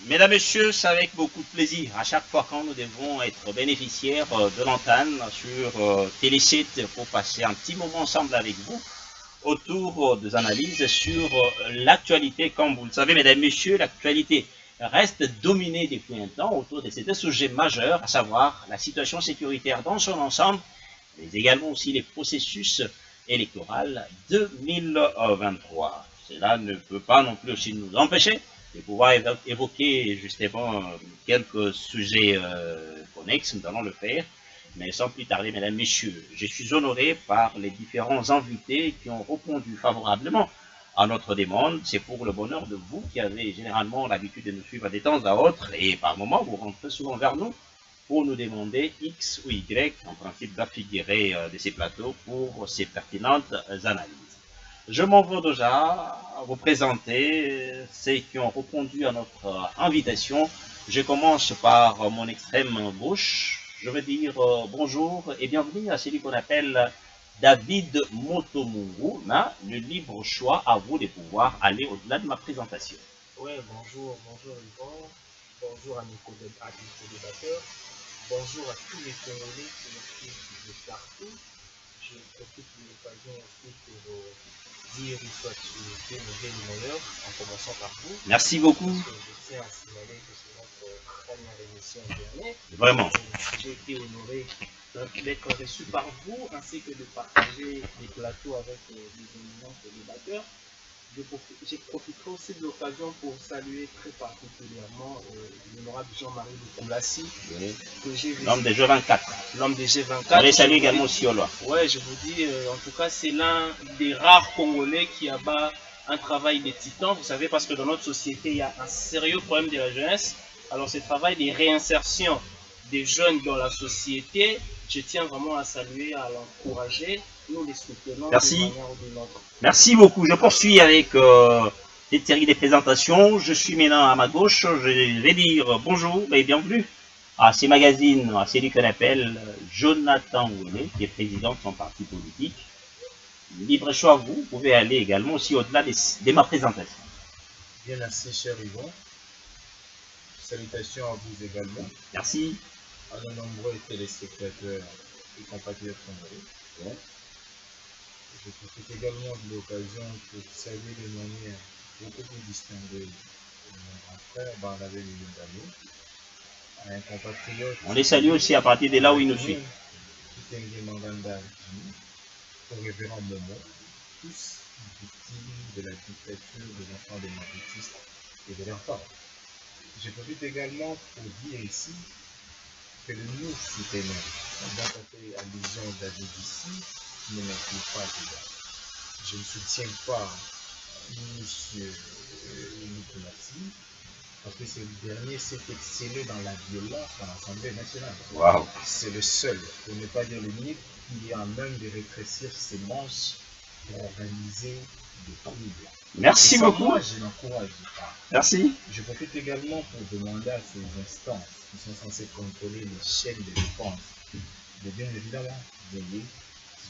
Mesdames, Messieurs, c'est avec beaucoup de plaisir. À chaque fois quand nous devons être bénéficiaires de l'antenne sur Télécite pour passer un petit moment ensemble avec vous autour des analyses sur l'actualité. Comme vous le savez, mesdames, messieurs, l'actualité reste dominée depuis un temps autour de ces sujets majeurs, à savoir la situation sécuritaire dans son ensemble, mais également aussi les processus électoraux 2023. Cela ne peut pas non plus aussi nous empêcher de pouvoir évoquer justement quelques sujets connexes. Nous allons le faire. Mais sans plus tarder, mesdames, messieurs, je suis honoré par les différents invités qui ont répondu favorablement à notre demande. C'est pour le bonheur de vous qui avez généralement l'habitude de nous suivre de temps à autre et par moments vous rentrez souvent vers nous pour nous demander X ou Y, en principe, doit figurer de ces plateaux pour ces pertinentes analyses. Je m'en vais déjà vous présenter ceux qui ont répondu à notre invitation. Je commence par mon extrême gauche. Je veux dire bonjour et bienvenue à celui qu'on appelle David Motomungu. Le libre choix à vous de pouvoir aller au-delà de ma présentation. Oui, bonjour Yvon, bonjour à mes co-débatteurs, bonjour à tous les Congolais qui nous suivent de partout. Je profite de l'occasion aussi pour dire une fois que Nouvelle meilleure, en commençant par vous. Merci beaucoup. Parce que je tiens à signaler que c'est notre première émission dernière. Vraiment. J'ai été honoré d'être reçu par vous, ainsi que de partager les plateaux avec les éminents débatteurs. Je profiterai aussi de l'occasion pour saluer très particulièrement l'honorable Jean-Marie Lukulassi, Oui. que j'ai vu. L'homme des G24. L'homme des G24. On les salue également aussi au loin. Ouais, je vous dis, en tout cas, c'est l'un des rares Congolais qui abat un travail de titan. Vous savez, parce que dans notre société, il y a un sérieux problème de la jeunesse. Alors, ce travail de réinsertion des jeunes dans la société, je tiens vraiment à saluer, à l'encourager. Nous les soutenons Merci. d'une manière ou d'une autre. Merci beaucoup. Je poursuis avec cette série de présentations. Je suis maintenant à ma gauche. Je vais dire bonjour et bienvenue à ces magazines, à celui qu'on appelle Jonathan Ouellet, qui est président de son parti politique. Libre choix à vous. Vous pouvez aller également aussi au-delà de ma présentation. Bien, merci, cher Yvon. Salutations à vous également. Merci. À nos nombreux téléspectateurs et compatriotes congolais. Ouais. Je profite également de l'occasion pour saluer de manière beaucoup plus distinguée mon grand frère Barnabé Milindalo, un compatriote. On les salue aussi à partir de là où ils nous suivent. Kitenge Manganda, au révérend Momo, tous victimes de la dictature de l'enfant des maritistes et de leurs parents. Je profite également pour dire ici que le nous soutenons, dont on fait allusion David ici, ne m'inclut pas dedans. Je ne soutiens pas M. Lukulassi, parce que ce dernier s'est excellé dans la violence à l'Assemblée nationale. Wow. C'est le seul, pour ne pas dire l'unique, qui est en même de rétrécir ses manches pour organiser des troubles. Merci beaucoup. Moi, je n'encourage pas. Merci. Je profite également pour demander à ces instances qui sont censées contrôler les chaînes de défense de bien évidemment veiller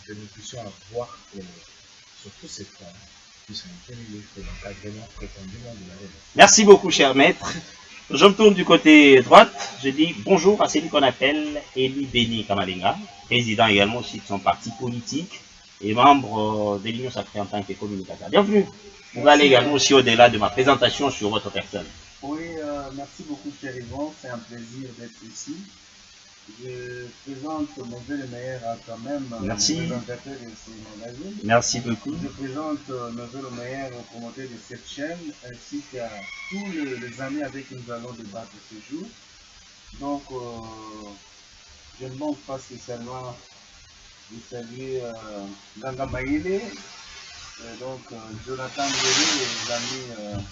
que nous puissions avoir sur tous ces points qui sont tenus de l'encadrement prétendument de la règle. Merci beaucoup, cher maître. Je me tourne du côté droite. Je dis bonjour à celui qu'on appelle Eli Beni Kamalenga, président également aussi de son parti politique et membre de l'Union sacrée en tant que communicateur. Bienvenue. Vous allez également aussi au-delà de ma présentation sur votre personne. Oui, merci beaucoup, cher Yvon. C'est un plaisir d'être ici. Je présente mon vœu le meilleur à quand-même Merci. présentateur de ces magazines. Merci beaucoup. Je présente mon vœu le meilleur au promoteur de cette chaîne ainsi qu'à tous les amis avec qui nous allons débattre ce jour. Donc, je ne manque pas spécialement de saluer Ganga Maïle, donc Jonathan Ouellet et les amis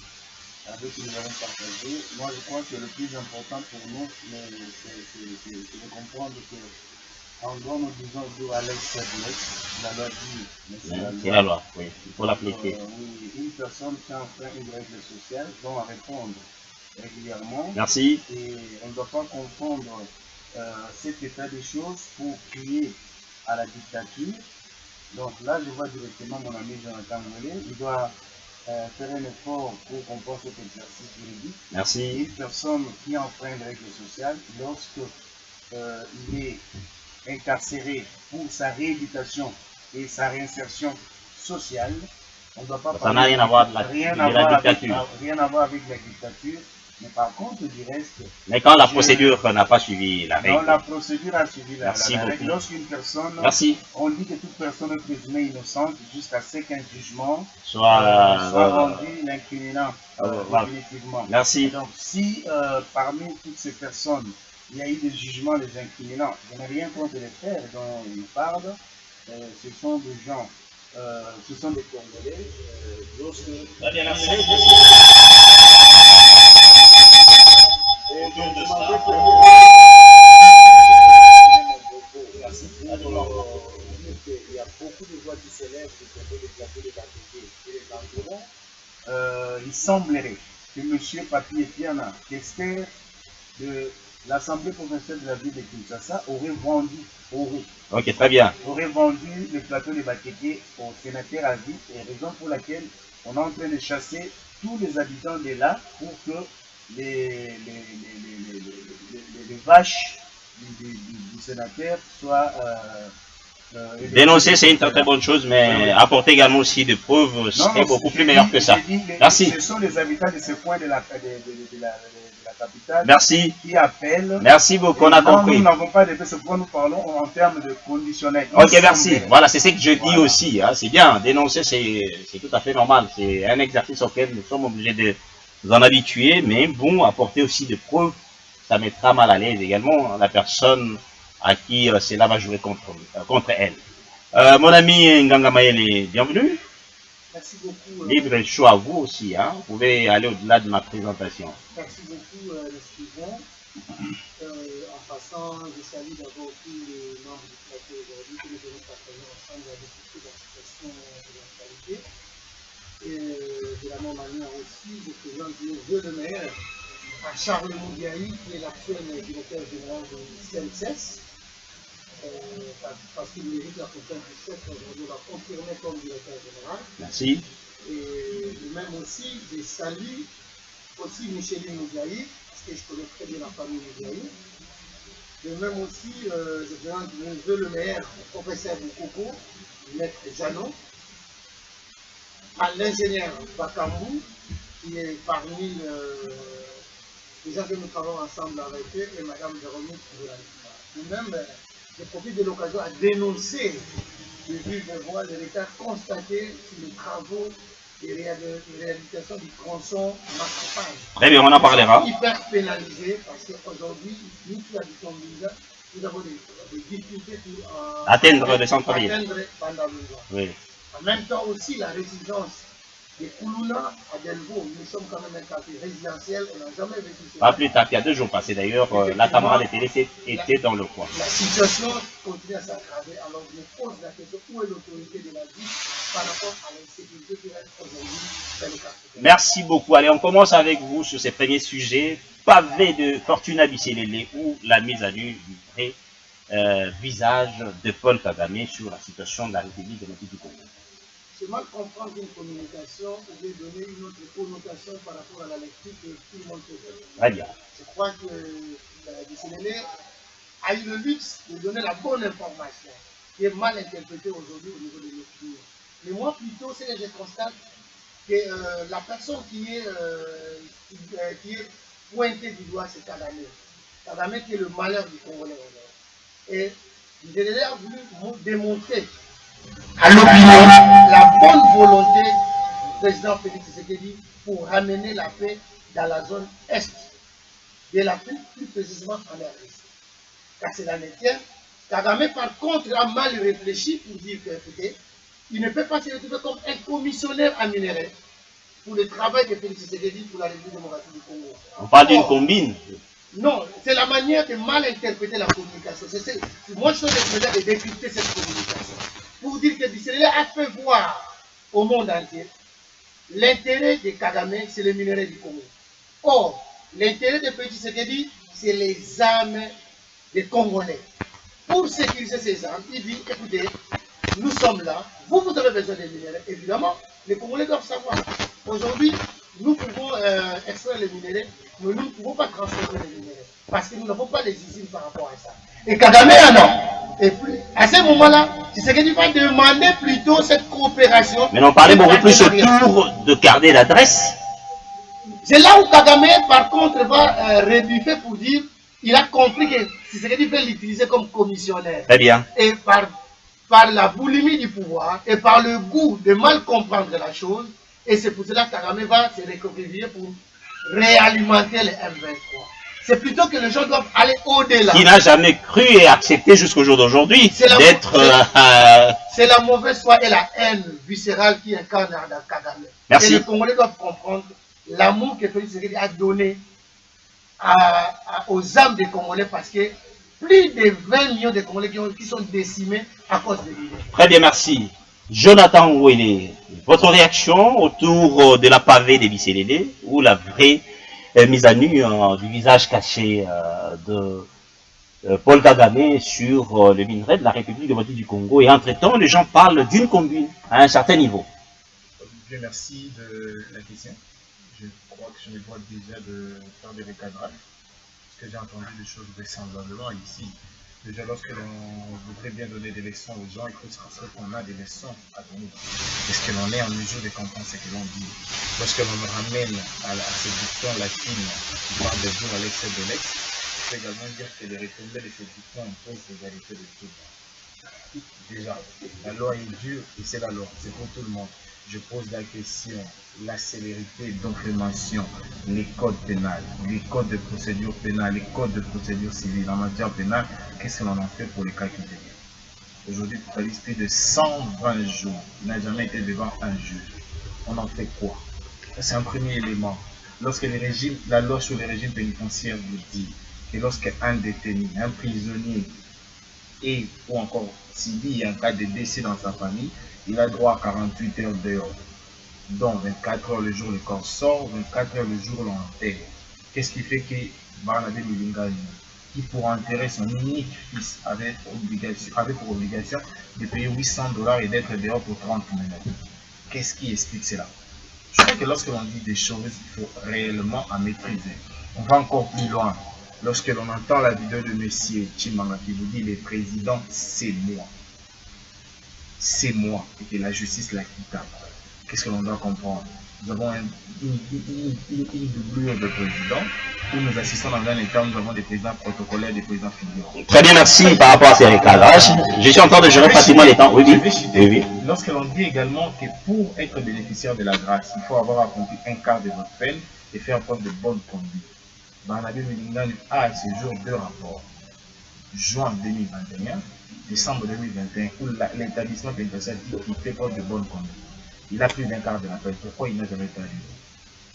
avec qui nous allons partager. Moi, je crois que le plus important pour nous, c'est de comprendre que, en gros, nous disons d'où Alex Sedlex, la loi dit, mais C'est la loi, oui, il faut l'appliquer. Oui, une personne qui a enfin une règle sociale doit répondre régulièrement. Merci. Et on ne doit pas confondre cet état des choses pour crier à la dictature. Donc là, je vois directement mon ami Jonathan Ouellet, il doit faire un effort pour comprendre cet exercice juridique. Merci. Une personne qui enfreint les règles sociales, lorsque il est incarcéré pour sa rééducation et sa réinsertion sociale, on ne doit pas Ça n'a rien à voir avec rien la dictature. rien à voir avec la dictature. Mais par contre, du reste. Mais quand la procédure n'a pas suivi la règle. Non, la procédure a suivi la Merci règle. beaucoup. Lorsqu'une personne. Merci. On dit que toute personne est présumée innocente jusqu'à ce qu'un jugement soit rendu l'incriminant définitivement. Merci. Donc, si parmi toutes ces personnes, il y a eu des jugements les incriminants, je n'ai rien contre les frères dont ils parlent. Ce sont des gens, ce sont des Congolais. Très bien, merci. Autour de ça. Il y a beaucoup de voix qui s'élèvent du côté des plateaux de Batéké et des environs. Il semblerait que M. Papi Etiana, questeur de l'Assemblée provinciale de la ville de Kinshasa, aurait Très bien. aurait vendu le plateau de Batéké au sénateur à vie, et raison pour laquelle on est en train de chasser tous les habitants de là pour que les vaches du sénateur soient dénoncer, c'est une très bonne chose, mais apporter également aussi des preuves serait beaucoup plus meilleur que ça. Merci. Ce sont les habitants de ce coin de la capitale Merci. qui appellent. Merci beaucoup, on a compris. Nous n'avons pas de paix, c'est pourquoi nous parlons en termes de conditionnel. Ok, merci. Voilà, c'est ce que je dis aussi. Hein. C'est bien, dénoncer, c'est tout à fait normal. C'est un exercice auquel nous sommes obligés de nous en habituer, mais bon, apporter aussi des preuves, ça mettra mal à l'aise également la personne à qui cela va jouer contre elle. Mon ami Nganga Mayele, bienvenue. Merci beaucoup. Libre choix à vous aussi, hein. Vous pouvez aller au-delà de ma présentation. Merci beaucoup, le suivant. En passant, je salue d'abord tous les membres du plateau aujourd'hui que nous devons partager ensemble à discuter de la situation de l'actualité. Et de la même manière aussi, je présente le vœu de maire à Charles Moudiaï, qui est l'actuel directeur général de CNCS. Parce qu'il mérite la confiance du chef, aujourd'hui on l'a confirmé comme directeur général. Merci. Et même aussi, je salue aussi Micheline Moudiaï, parce que je connais très bien la famille Moudiaï. De même aussi, je présente mon neveu le maire, le professeur Boukoko, maître Janon, à l'ingénieur Bakambou, qui est parmi les gens que nous travaillons ensemble avec eux, et Mme Véronique de la même, je profite de l'occasion à dénoncer de vive voix le retard constaté sur les travaux de réhabilitation du tronçon Macapage. Très bien, on en parlera. Hyper pénalisé parce qu'aujourd'hui, nous qui habitons l'île, nous avons des difficultés pour atteindre le centre-ville. Oui. En même temps aussi, la résidence des Koulouna à Delvaux, nous sommes quand même un quartier résidentiel, on n'a jamais vécu ça. Pas plus tard, il y a 2 jours passés d'ailleurs, la camarade de télé était dans le coin. La situation continue à s'aggraver, alors je me pose la question, où est l'autorité de la ville par rapport à l'insécurité qui reste aujourd'hui dans le quartier? Merci beaucoup. Allez, on commence avec vous sur ces premiers sujets. Pavé de Fortuna Bisselele ou la mise à nu du vrai visage de Paul Kagame sur la situation de la République démocratique du Congo. C'est mal comprendre qu'une communication pouvait donner une autre connotation par rapport à la lecture que tout le monde peut faire. Très bien. Je crois que Bisselele a eu le luxe de donner la bonne information, qui est mal interprétée aujourd'hui au niveau de l'opinion. Mais moi, plutôt, c'est que je constate que la personne qui est pointée du doigt, c'est Kagame. Kagame qui est le malheur du Congolais aujourd'hui. Et Bisselele a voulu démontrer à l'opinion la bonne volonté du président Félix Tshisekedi pour ramener la paix dans la zone est de l'Afrique, plus précisément en RDC. Car cela ne tient. Kagame, par contre, a mal réfléchi pour dire que, écoutez, il ne peut pas se retrouver comme un commissionnaire en minerai pour le travail de Félix Tshisekedi pour la République démocratique du Congo. On parle d'une combine. Non, c'est la manière de mal interpréter la communication. Moi, je suis le de décrypter cette communication. Pour dire que Bisselele a fait voir au monde entier l'intérêt de Kagame, c'est le minerai du Congo. Or, l'intérêt de Félix Tshisekedi, c'est les âmes des Congolais. Pour sécuriser ces âmes, il dit, écoutez, nous sommes là, vous avez besoin des minerais. Évidemment, Les Congolais doivent savoir. Aujourd'hui, nous pouvons extraire les minéraux, mais nous ne pouvons pas transformer les minéraux. Parce que nous n'avons pas les usines par rapport à ça. Et Kagame en a. Et puis, à ce moment-là, c'est ce qu'il va demander plutôt cette coopération. Mais on parlait beaucoup plus autour de garder l'adresse. C'est là où Kagame, par contre, va rebuffer pour dire il a compris que c'est ce qu'il veut l'utiliser comme commissionnaire. Très bien. Et par la boulimie du pouvoir et par le goût de mal comprendre la chose, et c'est pour cela que Kagame va se réconcilier pour réalimenter les M23. C'est plutôt que les gens doivent aller au-delà. Qui n'a jamais cru et accepté jusqu'au jour d'aujourd'hui d'être... C'est la mauvaise foi et la haine viscérale qui incarne dans Kagame. Merci. Et les Congolais doivent comprendre l'amour que Félix Tshisekedi a donné aux âmes des Congolais, parce que plus de 20 millions de Congolais qui sont décimés à cause de l'idée. Très bien, merci. Jonathan Ouélé, votre réaction autour de la pavée des BCDD ou la vraie mise à nu du visage caché de Paul Kagame sur le minerai de la République démocratique du Congo, et entre-temps, les gens parlent d'une combine à un certain niveau. Dieu merci de la question. Je crois que je me dois déjà de faire des recadrages, parce que j'ai entendu des choses vraisemblablement ici. Déjà, lorsque l'on voudrait bien donner des leçons aux gens, il faut se rassurer qu'on a des leçons à donner. Est-ce que l'on est en mesure de comprendre ce que l'on dit? Lorsque l'on me ramène à cette dicton latine qui parle de jour à l'excès de l'ex, il faut également dire que les retombées de cette dicton imposent l'égalité de tout. Déjà, la loi est dure et c'est la loi, c'est pour tout le monde. Je pose la question, la célérité d'information, les codes pénals, les codes de procédure pénale, les codes de procédure civile en matière pénale, qu'est-ce que l'on en fait pour les cas qui viennent? Aujourd'hui, tu as listé de 120 jours, il n'a jamais été devant un juge. On en fait quoi? C'est un premier élément. Lorsque la loi sur les régimes pénitentiaires vous dit que lorsqu'un détenu, un prisonnier, ou encore s'il y a un cas de décès dans sa famille, il a droit à 48 heures dehors. Donc 24 heures le jour le corps sort, 24 heures le jour l'on enterre. Qu'est-ce qui fait que Barnabé Milingani, qui pour enterrer son unique fils avait pour obligation de payer $800 et d'être dehors pour 30 minutes? Qu'est-ce qui explique cela? Je crois que lorsque l'on dit des choses, il faut réellement en maîtriser. On va encore plus loin. Lorsque l'on entend la vidéo de M. Chimanga qui vous dit le président, c'est moi. C'est moi, et que la justice la quitte. Qu'est-ce que l'on doit comprendre? Nous avons une doublure de président, où nous assistons dans un état où nous avons des présidents protocolaires, des présidents figurants. Très bien, merci par rapport à ces recadrages. Je suis en train de gérer pratiquement les temps. Oui, oui. Lorsque l'on dit également que pour être bénéficiaire de la grâce, il faut avoir accompli un quart de votre peine et faire preuve de bonne conduite. Barnabé Milingani a à ce jour 2 rapports. Juin 2021, décembre 2021, où l'établissement pénitentiaire dit qu'il fait preuve de bonne conduite. Il a plus d'un quart de la peine. Pourquoi il n'a jamais été arrivé?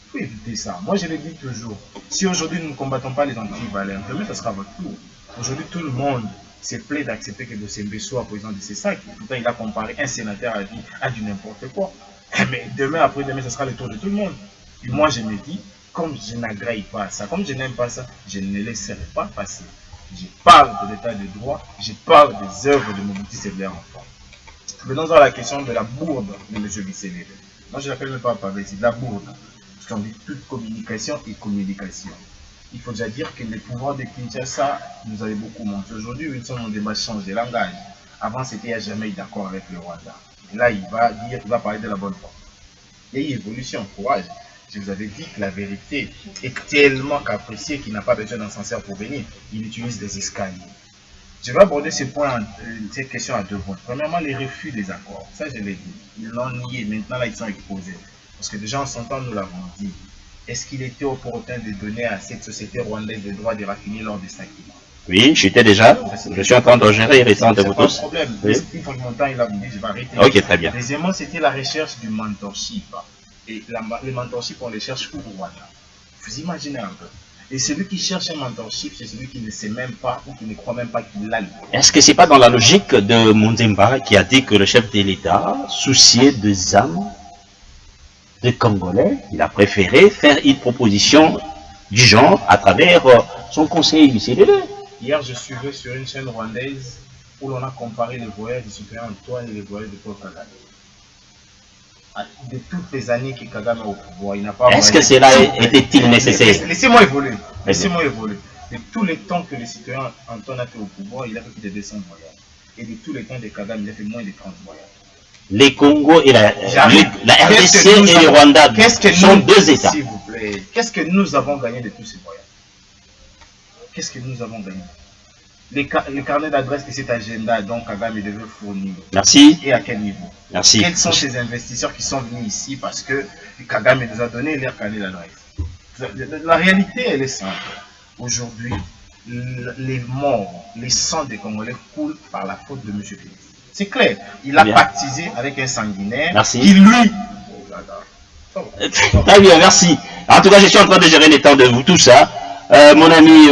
Il faut éviter ça. Moi, je le dis toujours. Si aujourd'hui nous ne combattons pas les antivaleurs, demain, ce sera votre tour. Aujourd'hui, tout le monde se plaît d'accepter que Bossembe soit président de ces sacs. Pourtant, il a comparé un sénateur à du n'importe quoi. Mais demain, après-demain, ce sera le tour de tout le monde. Et moi, je me dis, comme je n'agrée pas à ça, comme je n'aime pas ça, je ne laisserai pas passer. Je parle de l'état de droit, je parle des œuvres de Mobutu Sese Enfant. Venons à la question de la bourde de M. Bissélé. Moi, je l'appelle même pas pavé, c'est de la bourde. Parce qu'on dit toute communication et communication. Il faut déjà dire que les pouvoirs de Kinshasa nous avaient beaucoup montré. Aujourd'hui, ils sont en débat change de langage. Avant, c'était il n'y a jamais eu d'accord avec le Rwanda. Et là, il va parler de la bonne foi. Il y a eu évolution, courage. Je vous avais dit que la vérité est tellement capricieuse qu'il n'a pas besoin d'un censeur pour venir. Il utilise des escaliers. Je vais aborder cette question à 2 points. Premièrement, les refus des accords. Ça, je l'ai dit. Ils l'ont nié. Maintenant, là, ils sont exposés. Parce que déjà, en son temps, nous l'avons dit. Est-ce qu'il était opportun de donner à cette société rwandaise le droit de raffiner lors des Sakina? Oui, j'étais déjà. Je suis en train de gérer les récents de vous tous. Pas de problème. Oui. Il faut que mon temps, il a dit, je vais arrêter. Ok, très bien. Deuxièmement, c'était la recherche du mentorship. Et le mentorship, on le cherche au Rwanda. Vous imaginez un peu. Et celui qui cherche un mentorship, c'est celui qui ne sait même pas ou qui ne croit même pas qu'il l'a. Est-ce que c'est pas dans la logique de Mundimba qui a dit que le chef de l'État, soucié des âmes des Congolais, il a préféré faire une proposition du genre à travers son conseiller du CDD? Hier, je suivais sur une chaîne rwandaise où l'on a comparé les voyages du citoyen Antoine et les voyages de Paul Kagame. de toutes les années que Kagame est au pouvoir, il n'a pas... Est-ce que cela était-il nécessaire? Laissez-moi évoluer. Laissez-moi évoluer. De tous les temps que le citoyen Antoine a fait au pouvoir, il a fait plus de 200 voyages. Et de tous les temps de Kagame, il a fait moins de 30 voyages. Les Congo et la RDC et le Rwanda sont deux États. S'il vous plaît, qu'est-ce que nous avons gagné de tous ces voyages? Qu'est-ce que nous avons gagné? Le carnet d'adresse de cet agenda dont Kagame devait fournir. Merci. Et à quel niveau? Merci. Quels sont ces investisseurs qui sont venus ici parce que Kagame nous a donné leur carnet d'adresse? La réalité, elle est simple. Aujourd'hui, les morts, les sangs des Congolais coulent par la faute de M. Félix. C'est clair. Il a pactisé avec un sanguinaire. Merci. Qui lui... Très bien, merci. En tout cas, je suis en train de gérer les temps de vous, tout ça. Mon ami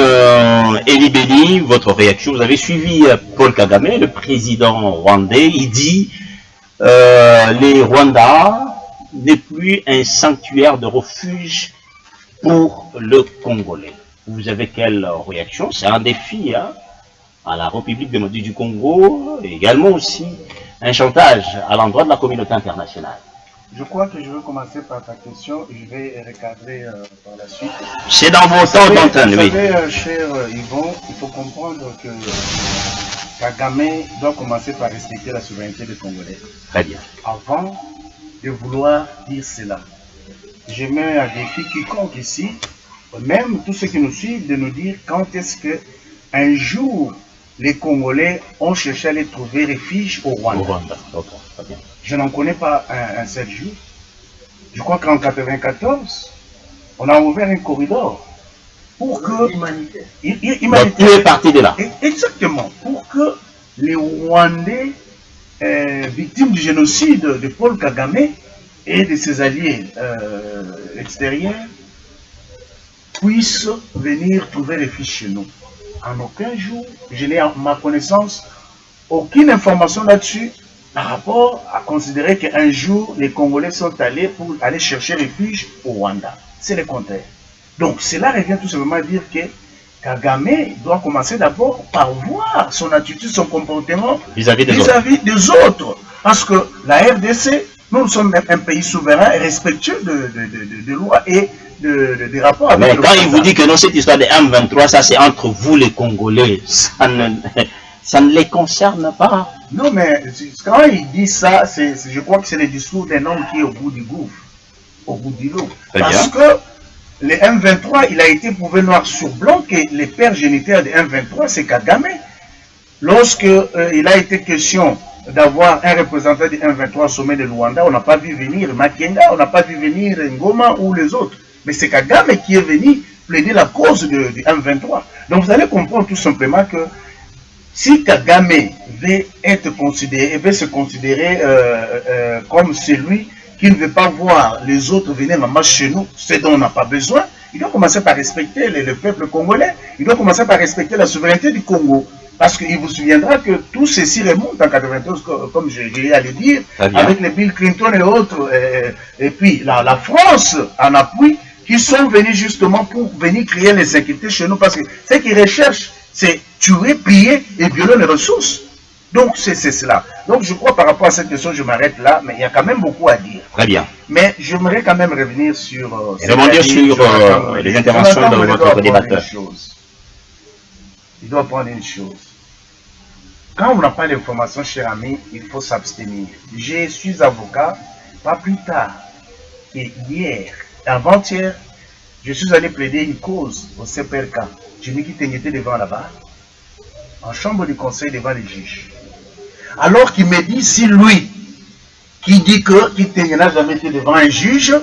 Eli Beni, votre réaction, vous avez suivi Paul Kagame, le président rwandais, il dit les Rwandais n'est plus un sanctuaire de refuge pour le Congolais. Vous avez quelle réaction? C'est un défi à la République démocratique du Congo, et également aussi un chantage à l'endroit de la communauté internationale. Je crois que je vais commencer par ta question et je vais recadrer par la suite. C'est dans vos temps d'antenne, oui. Vous savez, cher Yvon, il faut comprendre que Kagame doit commencer par respecter la souveraineté des Congolais. Très bien. Avant de vouloir dire cela, je mets à défi quiconque ici, même tous ceux qui nous suivent, de nous dire quand est-ce que un jour les Congolais ont cherché à aller trouver refuge au Rwanda. Au Rwanda, ok, très bien. Je n'en connais pas un seul jour. Je crois qu'en 1994, on a ouvert un corridor pour que... Humanitaire. Où est parti de là? Exactement. Pour que les Rwandais, victimes du génocide de Paul Kagame et de ses alliés extérieurs, puissent venir trouver refuge chez nous. En aucun jour, je n'ai à ma connaissance aucune information là-dessus par rapport à considérer qu'un jour les Congolais sont allés pour aller chercher refuge au Rwanda. C'est le contraire. Donc cela revient tout simplement à dire que Kagame doit commencer d'abord par voir son attitude, son comportement vis-à-vis des autres. Parce que la RDC, nous sommes un pays souverain et respectueux de lois et des rapports avec le Rwanda. Mais quand il vous dit que non, cette histoire de M23, ça c'est entre vous les Congolais, ça ne les concerne pas. Non, mais quand il dit ça, je crois que c'est le discours d'un homme qui est au bout du gouffre, au bout du lot. Parce que le M23, il a été prouvé noir sur blanc que les pères géniteurs de M23, c'est Kagame. Lorsque il a été question d'avoir un représentant du M23 au sommet de Luanda, on n'a pas vu venir Makenga, on n'a pas vu venir Ngoma ou les autres. Mais c'est Kagame qui est venu plaider la cause du M23. Donc vous allez comprendre tout simplement que si Kagame veut être considéré, veut se considérer comme celui qui ne veut pas voir les autres venir en marche chez nous, ce dont on n'a pas besoin, il doit commencer par respecter le peuple congolais, il doit commencer par respecter la souveraineté du Congo. Parce qu'il vous souviendra que tout ceci remonte en 92, comme j'ai à le dire, avec les Bill Clinton et autres, et puis la France en appui, qui sont venus justement pour venir créer les inquiétudes chez nous, parce que ce qu'ils recherchent, c'est tuer, piller et violer les ressources. Donc c'est cela. Donc je crois par rapport à cette question, je m'arrête là, mais il y a quand même beaucoup à dire. Très bien. Mais j'aimerais quand même revenir sur... rebondir sur les interventions de votre débatteur. Il doit prendre une chose. Quand on n'a pas d'informations, cher ami, il faut s'abstenir. Je suis avocat, pas plus tard que hier, avant-hier, je suis allé plaider une cause au CPRK. Je me quitté devant là-bas, en chambre du conseil devant les juges. Alors qu'il me dit, si lui, qui dit qu'il n'a jamais été devant un juge,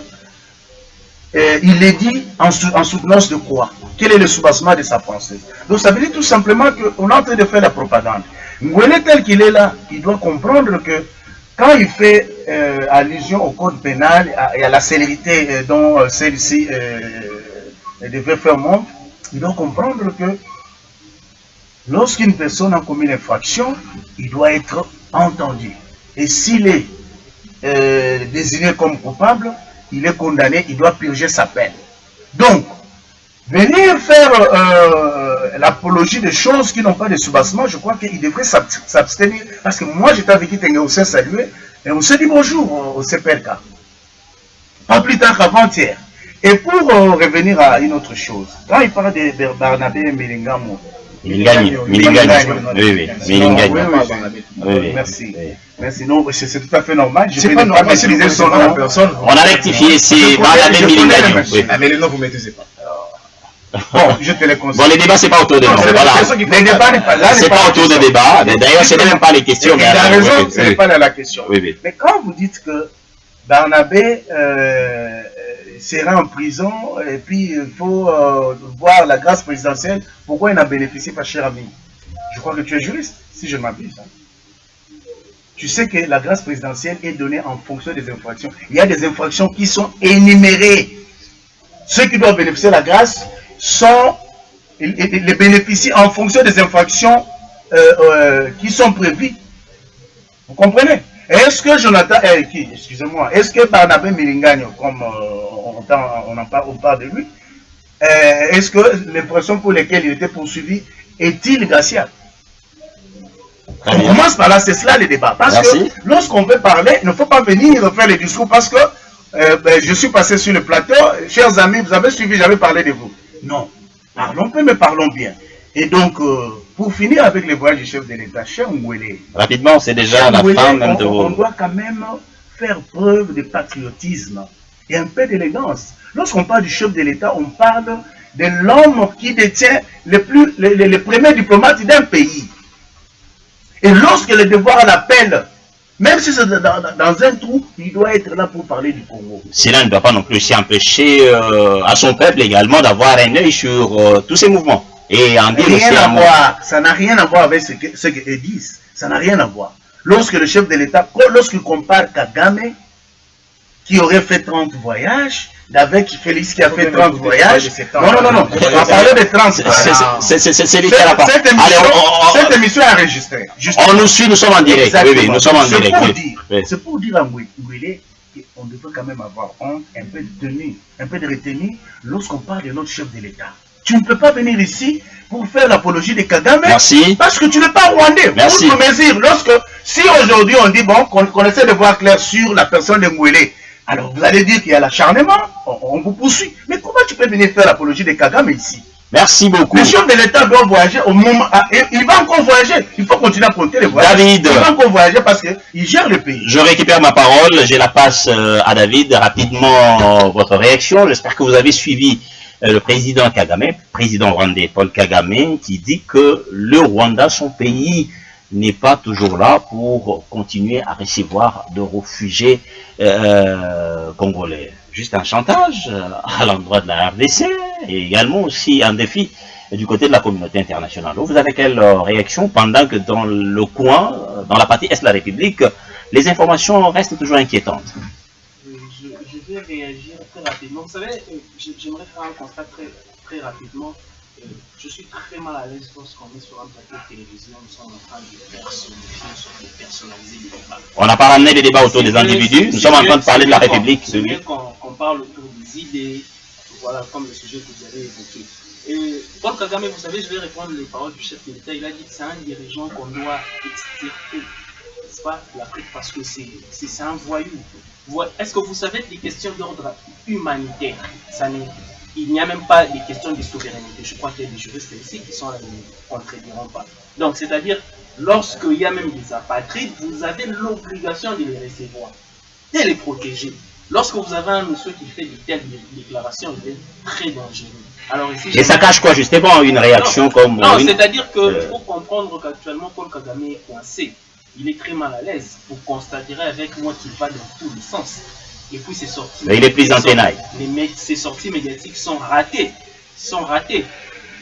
il est dit en soutenance de quoi? Quel est le soubassement de sa pensée? Donc ça veut dire tout simplement qu'on est en train de faire la propagande. Ngwele tel qu'il est là, il doit comprendre que quand il fait allusion au code pénal et à la célérité dont celle-ci devait faire montre, il doit comprendre que lorsqu'une personne a commis une infraction, il doit être entendu. Et s'il est désigné comme coupable, il est condamné, il doit purger sa peine. Donc, venir faire l'apologie de choses qui n'ont pas de soubassement, je crois qu'il devrait s'abstenir. Parce que moi, j'étais avec Tengue Hussein salué, et on s'est dit bonjour au CPRK. pas plus tard qu'avant-hier. Et pour revenir à une autre chose, quand il parle de Barnabé Milingamo, Milingani. Merci. Merci. Non, c'est tout à fait normal. Je C'est vais pas ne normal, pas si vous maîtriser connaissez son pas la nom. personne. On a rectifié, c'est Barnabé Milingani. Ah, mais le nom, vous ne maîtrisez pas. Bon, je te le conseille. Bon, les débats, c'est pas autour de nous. Voilà. Les débats n'est pas là. C'est pas autour de débat. D'ailleurs, ce n'est même pas les questions. Il a raison, ce n'est pas là la question. Oui. Mais quand vous dites que Barnabé sera en prison et puis il faut voir la grâce présidentielle, pourquoi il n'en bénéficie pas, cher ami? Je crois que tu es juriste, si je ne m'abuse. Tu sais que la grâce présidentielle est donnée en fonction des infractions. Il y a des infractions qui sont énumérées. Ceux qui doivent bénéficier de la grâce les bénéficient en fonction des infractions qui sont prévues. Vous comprenez? Est-ce que Jonathan, excusez-moi, est-ce que Barnabé Milingani, comme on parle de lui, est-ce que les personnes pour lesquelles il était poursuivi est-il graciable? On commence par là, c'est cela le débat. Parce que lorsqu'on veut parler, il ne faut pas venir faire les discours parce que je suis passé sur le plateau, chers amis, vous avez suivi, j'avais parlé de vous. Non, parlons peu, mais parlons bien. Et donc, pour finir avec les voyages du chef de l'État, cher Ngwele, rapidement, c'est déjà la fin même de vos... On doit quand même faire preuve de patriotisme et un peu d'élégance. Lorsqu'on parle du chef de l'État, on parle de l'homme qui détient les premiers diplomates d'un pays. Et lorsque le devoir l'appelle, même si c'est dans un trou, il doit être là pour parler du Congo. Cela ne doit pas non plus s'y empêcher à son peuple également d'avoir un œil sur tous ces mouvements. Et en dire aussi un mot. Ça n'a rien à voir avec ce qu'eux disent. Ça n'a rien à voir. Lorsque le chef de l'État, lorsqu'il compare Kagame, qui aurait fait 30 voyages, avec Félix qui a fait 30 voyages. Non. On parlait de 30 c'est lui qui a la part. Cette émission est enregistrée. On nous suit, nous sommes en direct. Oui, nous sommes en direct. C'est pour dire à Ngwele qu'on devrait quand même avoir honte, un peu de tenue, un peu de retenue lorsqu'on parle de notre chef de l'État. Tu ne peux pas venir ici pour faire l'apologie de Kagame. Merci. Parce que tu n'es pas rwandais. Merci. Pour mesure, si aujourd'hui on dit qu'on essaie de voir clair sur la personne de Ngwele, alors vous allez dire qu'il y a l'acharnement, on vous poursuit. Mais comment tu peux venir faire l'apologie de Kagame ici? Merci beaucoup. Le chef de l'État doit voyager au moment. Il va encore voyager. Il faut continuer à compter les voyages. David. Il va encore voyager parce qu'il gère le pays. Je récupère ma parole. Je la passe à David. Rapidement, votre réaction. J'espère que vous avez suivi le président Kagame, président rwandais Paul Kagame, qui dit que le Rwanda, son pays, n'est pas toujours là pour continuer à recevoir de réfugiés congolais. Juste un chantage à l'endroit de la RDC et également aussi un défi du côté de la communauté internationale. Vous avez quelle réaction pendant que dans le coin, dans la partie est de la République, les informations restent toujours inquiétantes? Je vais réagir très rapidement. Vous savez, j'aimerais faire un constat très rapidement. Je suis très mal à l'aise lorsqu'on est sur un plateau de télévision, nous sommes en train de personnaliser les débats. On n'a pas ramené les débats autour des individus, nous sommes en train de parler de la République. C'est bien qu'on parle autour des idées, voilà, comme le sujet que vous avez évoqué. Et Paul Kagame, vous savez, je vais répondre les paroles du chef de l'État. Il a dit que c'est un dirigeant qu'on doit extirper, n'est-ce pas, l'Afrique, parce que c'est un voyou. Est-ce que vous savez que les questions d'ordre humanitaire, il n'y a même pas des questions de souveraineté. Je crois qu'il y a des juristes ici qui sont là, qui ne contrediront pas. Donc, c'est-à-dire, lorsqu'il y a même des apatrides, vous avez l'obligation de les recevoir, de les protéger. Lorsque vous avez un monsieur qui fait de telles déclarations, il est très dangereux. Alors, ici, et ça cache quoi, justement, une réaction comme... Non, c'est-à-dire qu'il faut comprendre qu'actuellement, Paul Kagame est coincé. Il est très mal à l'aise. Vous constaterez avec moi qu'il va dans tous les sens. Et puis c'est sorti. Mais il est pris en tenaille. Ces sorties médiatiques sont ratées.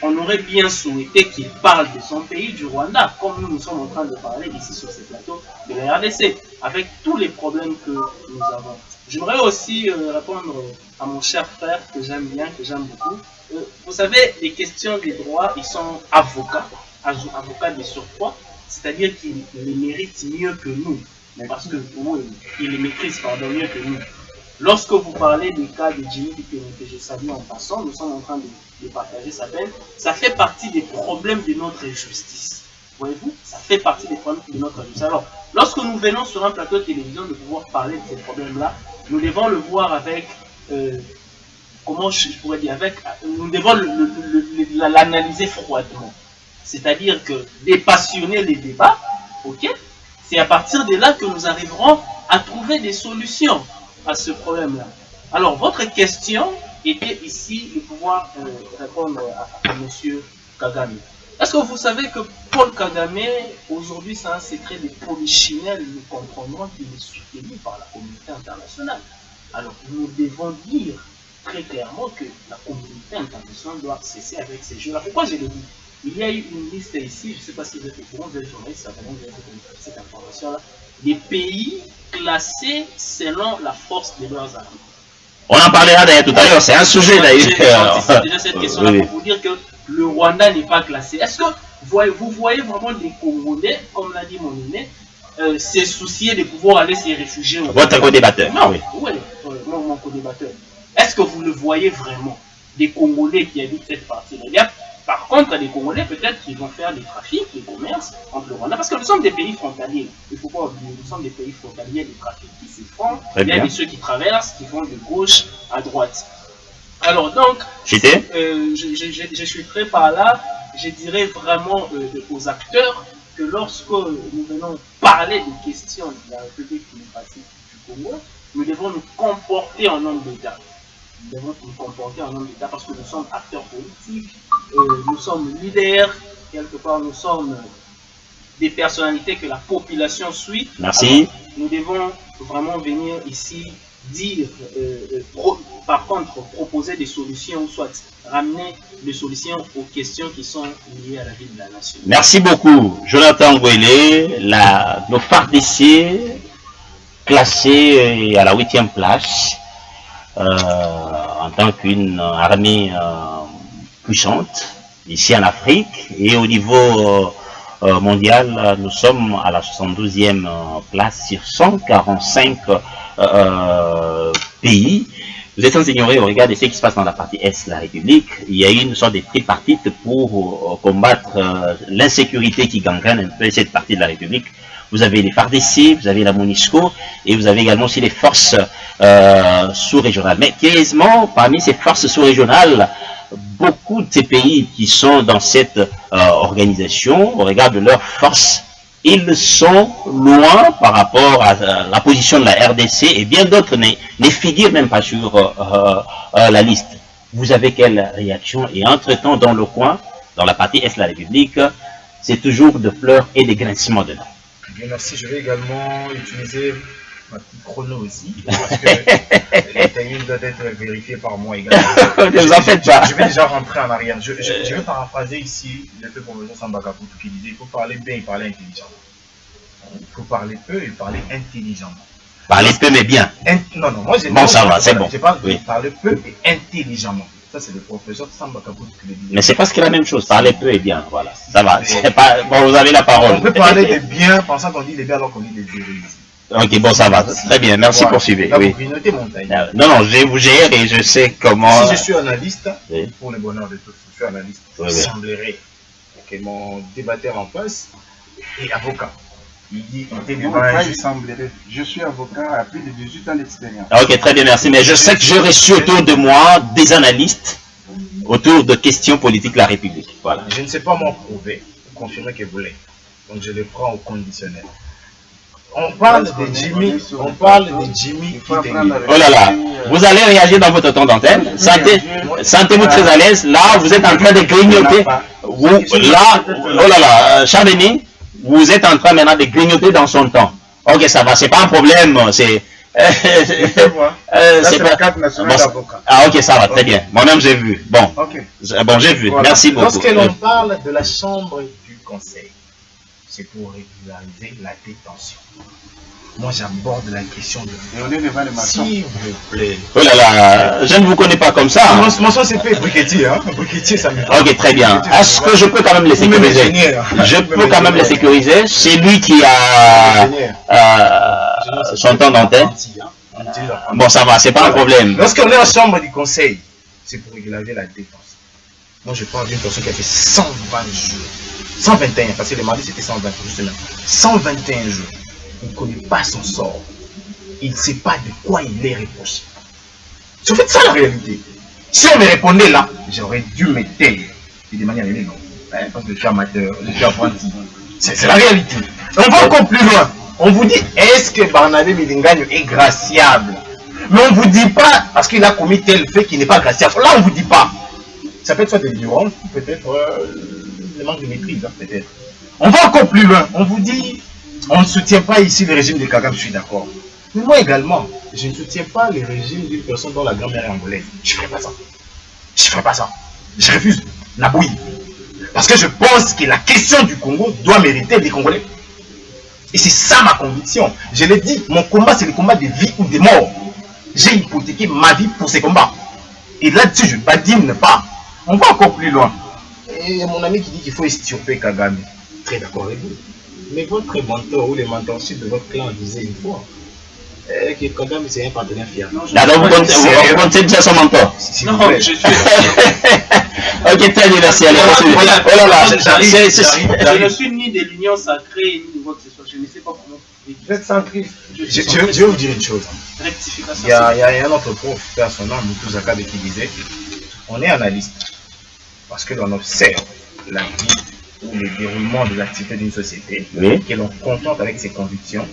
On aurait bien souhaité qu'il parle de son pays, du Rwanda, comme nous sommes en train de parler ici sur ce plateau de la RDC, avec tous les problèmes que nous avons. J'aimerais aussi répondre à mon cher frère que j'aime bien, que j'aime beaucoup. Vous savez, les questions des droits, ils sont avocats de surcroît, c'est-à-dire qu'ils les méritent mieux que nous. Parce que oui, ils les maîtrisent mieux que nous. Lorsque vous parlez des cas de Jimmy que je salue en passant, nous sommes en train de partager sa peine, ça fait partie des problèmes de notre justice. Voyez-vous, ça fait partie des problèmes de notre justice. Alors, lorsque nous venons sur un plateau de télévision de pouvoir parler de ces problèmes-là, nous devons le voir avec, comment je pourrais dire, nous devons l'analyser froidement. C'est-à-dire que dépassionner les débats, ok, c'est à partir de là que nous arriverons à trouver des solutions à ce problème-là. Alors, votre question était ici de pouvoir répondre à M. Kagame. Est-ce que vous savez que Paul Kagame, aujourd'hui, c'est un secret de polichinelle, nous comprendrons qu'il est soutenu par la communauté internationale. Alors, nous devons dire très clairement que la communauté internationale doit cesser avec ces jeux-là. Pourquoi je le dis? Il y a eu une liste ici, je ne sais pas si vous êtes au courant, vous êtes journaliste, certainement vous avez cette information-là, des pays classés selon la force de leurs armes. On en parlera d'ailleurs tout à l'heure, c'est un sujet d'ailleurs. C'est déjà cette question-là pour vous dire que le Rwanda n'est pas classé. Est-ce que vous voyez vraiment des Congolais, comme l'a dit mon aîné, se soucier de pouvoir aller se réfugier au Votre co-débatteur. Non, oui, mon co-débatteur. Est-ce que vous le voyez vraiment, des Congolais qui habitent cette partie-là? Il y a par contre des Congolais peut-être qui vont faire des trafics, des commerces entre le Rwanda, parce que nous sommes des pays frontaliers. Il ne faut pas oublier, nous sommes des pays frontaliers, des trafics qui se font. Il y a ceux qui traversent, qui vont de gauche à droite. Alors donc, je suis très par là, je dirais vraiment aux acteurs que lorsque nous venons parler des questions de la République démocratique du Congo, nous devons nous comporter en homme d'État. Nous devons nous comporter en homme d'État parce que nous sommes acteurs politiques, nous sommes leaders, quelque part nous sommes des personnalités que la population suit. Merci. Alors, nous devons vraiment venir ici dire, par contre, proposer des solutions ou soit ramener des solutions aux questions qui sont liées à la vie de la nation. Merci beaucoup, Jonathan Ngwele, nos FARDC classés à la 8e place en tant qu'une armée puissante ici en Afrique et au niveau mondial, nous sommes à la 72e place sur 145 pays. Vous êtes sans ignorer au regard de ce qui se passe dans la partie Est de la République. Il y a eu une sorte de tripartite pour combattre l'insécurité qui gangrène un peu cette partie de la République. Vous avez les FARDC, vous avez la MONUSCO et vous avez également aussi les forces sous-régionales. Mais curieusement, parmi ces forces sous-régionales, beaucoup de ces pays qui sont dans cette organisation, au regard de leurs forces, ils sont loin par rapport à la position de la RDC et bien d'autres ne figurent même pas sur la liste. Vous avez quelle réaction? Et entre-temps, dans le coin, dans la partie Est de la République, c'est toujours de pleurs et des grincements dedans. Bien, merci. Je vais également utiliser ma petite chrono aussi, parce que le timing doit être vérifié par moi également. Ne vous en faites pas. Je vais déjà rentrer en arrière. Je vais paraphraser ici le fait qu'on veut Sambakaputu qui disait il faut parler bien et parler intelligemment. Il faut parler peu et parler intelligemment. Parler peu mais bien. Non, moi j'ai bon, ça va, c'est bon. Je parle de parler peu et intelligemment. Ça, c'est le professeur Sambakaputu qui le dit. Mais c'est presque la même chose. Parler peu et bien. Voilà. Ça va. Pas... Bon, vous avez la parole. On peut parler de bien, pensant qu'on dit les bien alors qu'on dit les hérésies. Ok, bon, ça va. Très bien. Merci, voilà. Poursuivez. Là, oui. Vous notez mon taille. Non, je vous gère et je sais comment. Si je suis analyste, oui. Pour le bonheur de tous, je suis analyste. Oui, il semblerait que mon débatteur en face est avocat. Il dit il semblerait. Je suis avocat à plus de 18 ans d'expérience. Ok, très bien, merci. Mais je sais que j'ai reçu autour de moi des analystes autour de questions politiques de la République. Voilà. Je ne sais pas m'en prouver, confirmer que vous l'êtes. Donc je le prends au conditionnel. On parle de Jimmy, Oh là là, vous allez réagir dans votre temps d'antenne. Sentez-vous très à l'aise. Là, vous êtes en train de grignoter. Là, oh là là, Chabeni, vous êtes en train maintenant de grignoter dans son temps. Ok, ça va, c'est pas un problème. C'est. C'est le cadre national d'avocat. Ah ok, ça va, très bien. Moi-même j'ai vu. Bon, bon j'ai vu. Voilà. Merci beaucoup. Lorsque l'on parle de la chambre du conseil, c'est pour régulariser la détention. Moi, j'aborde la question de s'il vous plaît. Oh là là, je ne vous connais pas comme ça. Mon son c'est fait briquetier, hein. Briquetier, ça me parle. Ok, très bien. Est-ce que je peux quand même les sécuriser? Je peux quand même les sécuriser. C'est lui qui a son temps d'antenne. Bon, ça va, c'est pas un problème. Lorsqu'on est en chambre du conseil, c'est pour régulariser la détention. Moi, je parle d'une personne qui a fait 120 jours. 121, parce que le mardi c'était 120, justement. 121 jours. Il ne connaît pas son sort. il ne sait pas de quoi il est reproché. C'est en fait ça la réalité. Si on me répondait là, j'aurais dû me taire. Et de manière élégante. Parce que je suis amateur, je suis apprenti. C'est la réalité. On va encore plus loin. On vous dit, est-ce que Barnabé Bilingagne est graciable? Mais on ne vous dit pas, parce qu'il a commis tel fait qu'il n'est pas graciable. Là, on ne vous dit pas. Ça peut être soit de l'ignorance, peut-être le manque de maîtrise, hein, peut-être. On va encore plus loin. On vous dit, on ne soutient pas ici le régime de Kagame, je suis d'accord. Mais moi également, je ne soutiens pas le régime d'une personne dont la grand-mère est angolaise. Je ne ferai pas ça. Je ne ferai pas ça. Je refuse. Naboui. Parce que je pense que la question du Congo doit mériter des Congolais. Et c'est ça ma conviction. Je l'ai dit, mon combat c'est le combat de vie ou de mort. J'ai hypothéqué ma vie pour ces combats. Et là-dessus, je ne badine pas. On va encore plus loin. Et mon ami qui dit qu'il faut extirper Kagame. Très d'accord avec vous. Mais votre mentor ou les mentorship de votre clan disait une fois que Kagame c'est un partenaire fiable. Là, donc vous comptez déjà son mentor. Non, je suis. Ok, très bien, merci. Allez, continue. Oh là là, Je ne suis ni de l'union sacrée, ni de quoi que ce soit. Je ne sais pas comment. Vous êtes centriste. Je vais vous dire une chose. Rectification. Il y a un autre prof, personnel, Moutou Zakade, qui disait on est analyste parce que l'on observe la vie ou le déroulement de l'activité d'une société, oui, que l'on contente avec ses convictions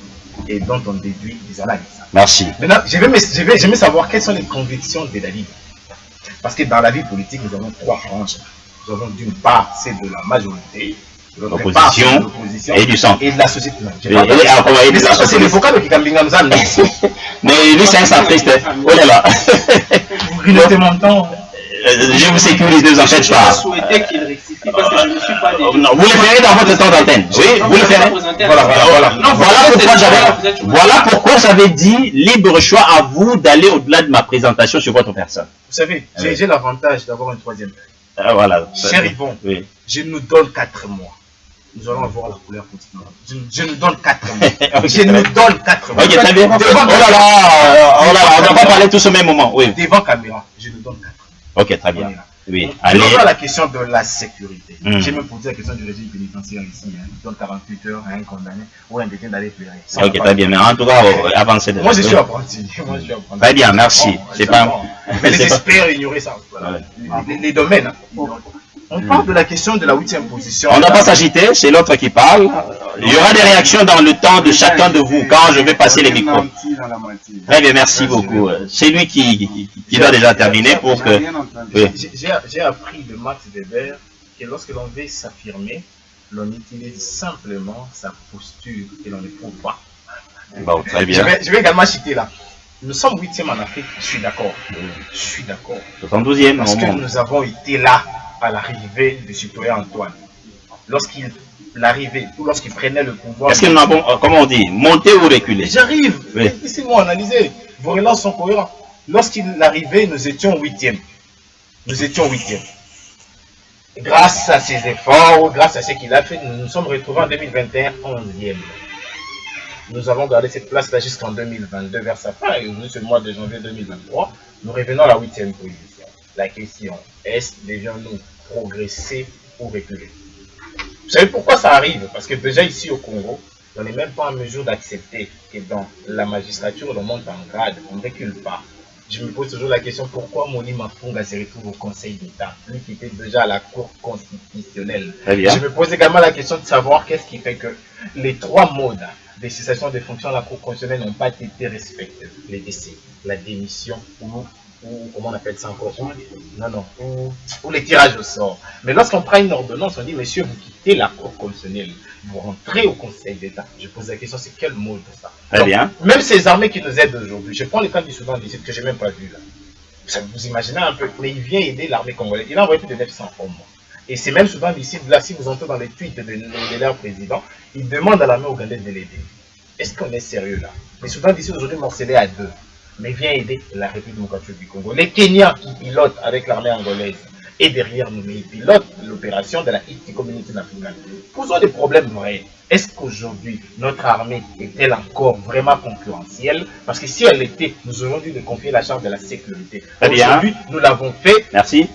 et dont on déduit des analyses. Merci. Maintenant, j'aimerais savoir quelles sont les convictions de David. Parce que dans la vie politique, nous avons trois branches. Nous avons d'une part celle de la majorité, de l'autre part celle de l'opposition et du centre. Et de la société. Mais ça, c'est le focal de Kikambinga nous a mis. Mais lui, c'est un centriste. Oh là là. Vous grillotez mon temps. Je vous sécurise, ne vous en faites pas. Je souhaitais qu'il rectifie parce que je ne suis pas des... Non, vous le ferez dans votre temps d'antenne. Oui, vous le ferez. Voilà pourquoi j'avais dit libre choix à vous d'aller au-delà de ma présentation sur votre personne. Vous savez, j'ai l'avantage d'avoir une troisième. Voilà. Cher Yvon, oui, je nous donne 4 mois. Nous allons avoir la couleur continue. Je nous donne 4 mois. Okay, je nous donne 4 mois. Ok, très bien. Oh là là, on n'a pas parlé tous au même moment. Oui. Devant caméra, je nous donne 4 mois. Ok, très bien. Oui, allez. On a la question de la sécurité. J'ai même posé la question du régime pénitentiaire ici. Il donne 48 heures à un condamné ou un détenu d'aller pleurer. Ok, très bien. Mais en tout cas, avancez. Moi, je suis apprenti. Très bien, merci. C'est pas. Mais les experts ignoraient ça. Voilà. Les domaines. On parle de la question de la 8e position. On ne doit pas s'agiter, c'est l'autre qui parle. Il y aura des réactions dans le temps de chacun de vous quand je vais passer les micros. Très bien, merci beaucoup. C'est lui qui doit déjà terminer pour que... Oui. J'ai appris de Max Weber que lorsque l'on veut s'affirmer, l'on utilise simplement sa posture et l'on ne prouve pas. Bon, très bien. Je vais également citer là. Nous sommes 8e en Afrique, je suis d'accord. Je suis d'accord. 72e parce que nous avons été là à l'arrivée du citoyen Antoine. Lorsqu'il l'arrivée ou lorsqu'il prenait le pouvoir. Est-ce que nous avons, comment on dit, monter ou reculer? J'arrive. Oui. Laissez-moi analyser. Vos relances sont cohérentes. Lorsqu'il arrivait, nous étions 8e. Nous étions 8e. Grâce à ses efforts, grâce à ce qu'il a fait, nous nous sommes retrouvés en 2021 11e. Nous avons gardé cette place-là jusqu'en 2022 vers sa fin. Et aujourd'hui, c'est le mois de janvier 2023. Nous revenons à la 8e position. La question, est-ce devions-nous progresser ou reculer? Vous savez pourquoi ça arrive? Parce que déjà ici au Congo, on n'est même pas en mesure d'accepter que dans la magistrature, on monte en grade, on ne recule pas. Je me pose toujours la question, pourquoi Moni Mafunga se retrouve au Conseil d'État, lui qui était déjà à la Cour constitutionnelle? Je me pose également la question de savoir qu'est-ce qui fait que les 3 modes de cessation de fonction à la Cour constitutionnelle n'ont pas été respectés. Les décès, la démission ou comment on appelle ça encore? Ou les tirages au sort. Mais lorsqu'on prend une ordonnance, on dit, monsieur, vous quittez la Cour constitutionnelle, vous rentrez au Conseil d'État. Je pose la question, c'est quel mot de ça? Très bien. Même ces armées qui nous aident aujourd'hui, je prends le cas du Soudan du Sud que je n'ai même pas vu là. Vous imaginez un peu, mais il vient aider l'armée congolaise. Il a envoyé plus de 900 hommes. Et c'est même Soudan du Sud, là, si vous entrez dans les tweets de leur président, il demande à l'armée ougandaise de l'aider. Est-ce qu'on est sérieux là? Le Soudan du Sud aujourd'hui morcelé à 2. Mais vient aider la République démocratique du Congo. Les Kenyans qui pilotent avec l'armée angolaise et derrière nous, mais ils pilotent l'opération de la Haiti Community africaine. Posons des problèmes vrais. Est-ce qu'aujourd'hui, notre armée est-elle encore vraiment concurrentielle? Parce que si elle l'était, nous aurions dû lui confier la charge de la sécurité. Aujourd'hui, nous l'avons fait. Merci.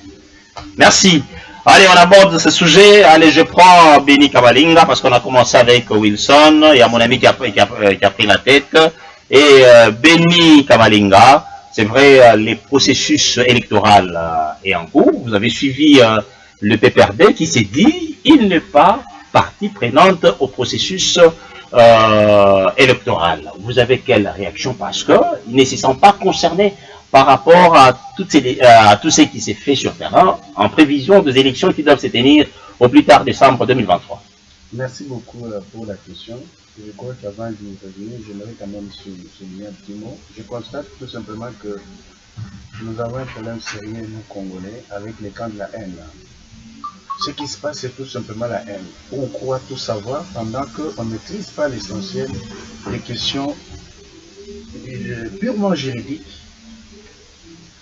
Merci. Allez, on aborde ce sujet. Allez, je prends Benny Kavalinga parce qu'on a commencé avec Wilson. Il y a mon ami qui a pris la tête. Et Benny Kamalinga, c'est vrai, les processus électoraux est en cours. Vous avez suivi le PPRD qui s'est dit il n'est pas partie prenante au processus électoral. Vous avez quelle réaction? Parce qu'il ne se sent pas concerné par rapport à tout ce qui s'est fait sur terrain en prévision des élections qui doivent se tenir au plus tard décembre 2023. Merci beaucoup pour la question. Je crois qu'avant de revenir, j'aimerais quand même souligner un petit mot. Je constate tout simplement que nous avons un problème sérieux, nous Congolais, avec les camps de la haine. Ce qui se passe, c'est tout simplement la haine. On croit tout savoir pendant qu'on ne maîtrise pas l'essentiel des questions purement juridiques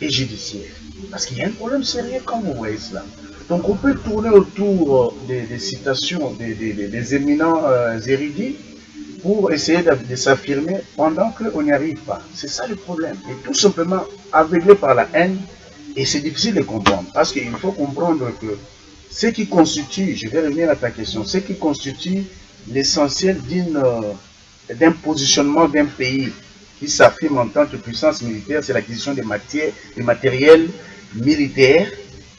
et judiciaires. Parce qu'il y a un problème sérieux comme vous voyez cela. Donc on peut tourner autour des citations des éminents érudits pour essayer de s'affirmer pendant qu'on n'y arrive pas. C'est ça le problème. Et tout simplement aveuglé par la haine, et c'est difficile de comprendre. Parce qu'il faut comprendre que ce qui constitue, je vais revenir à ta question, ce qui constitue l'essentiel d'un positionnement d'un pays qui s'affirme en tant que puissance militaire, c'est l'acquisition des matériels militaires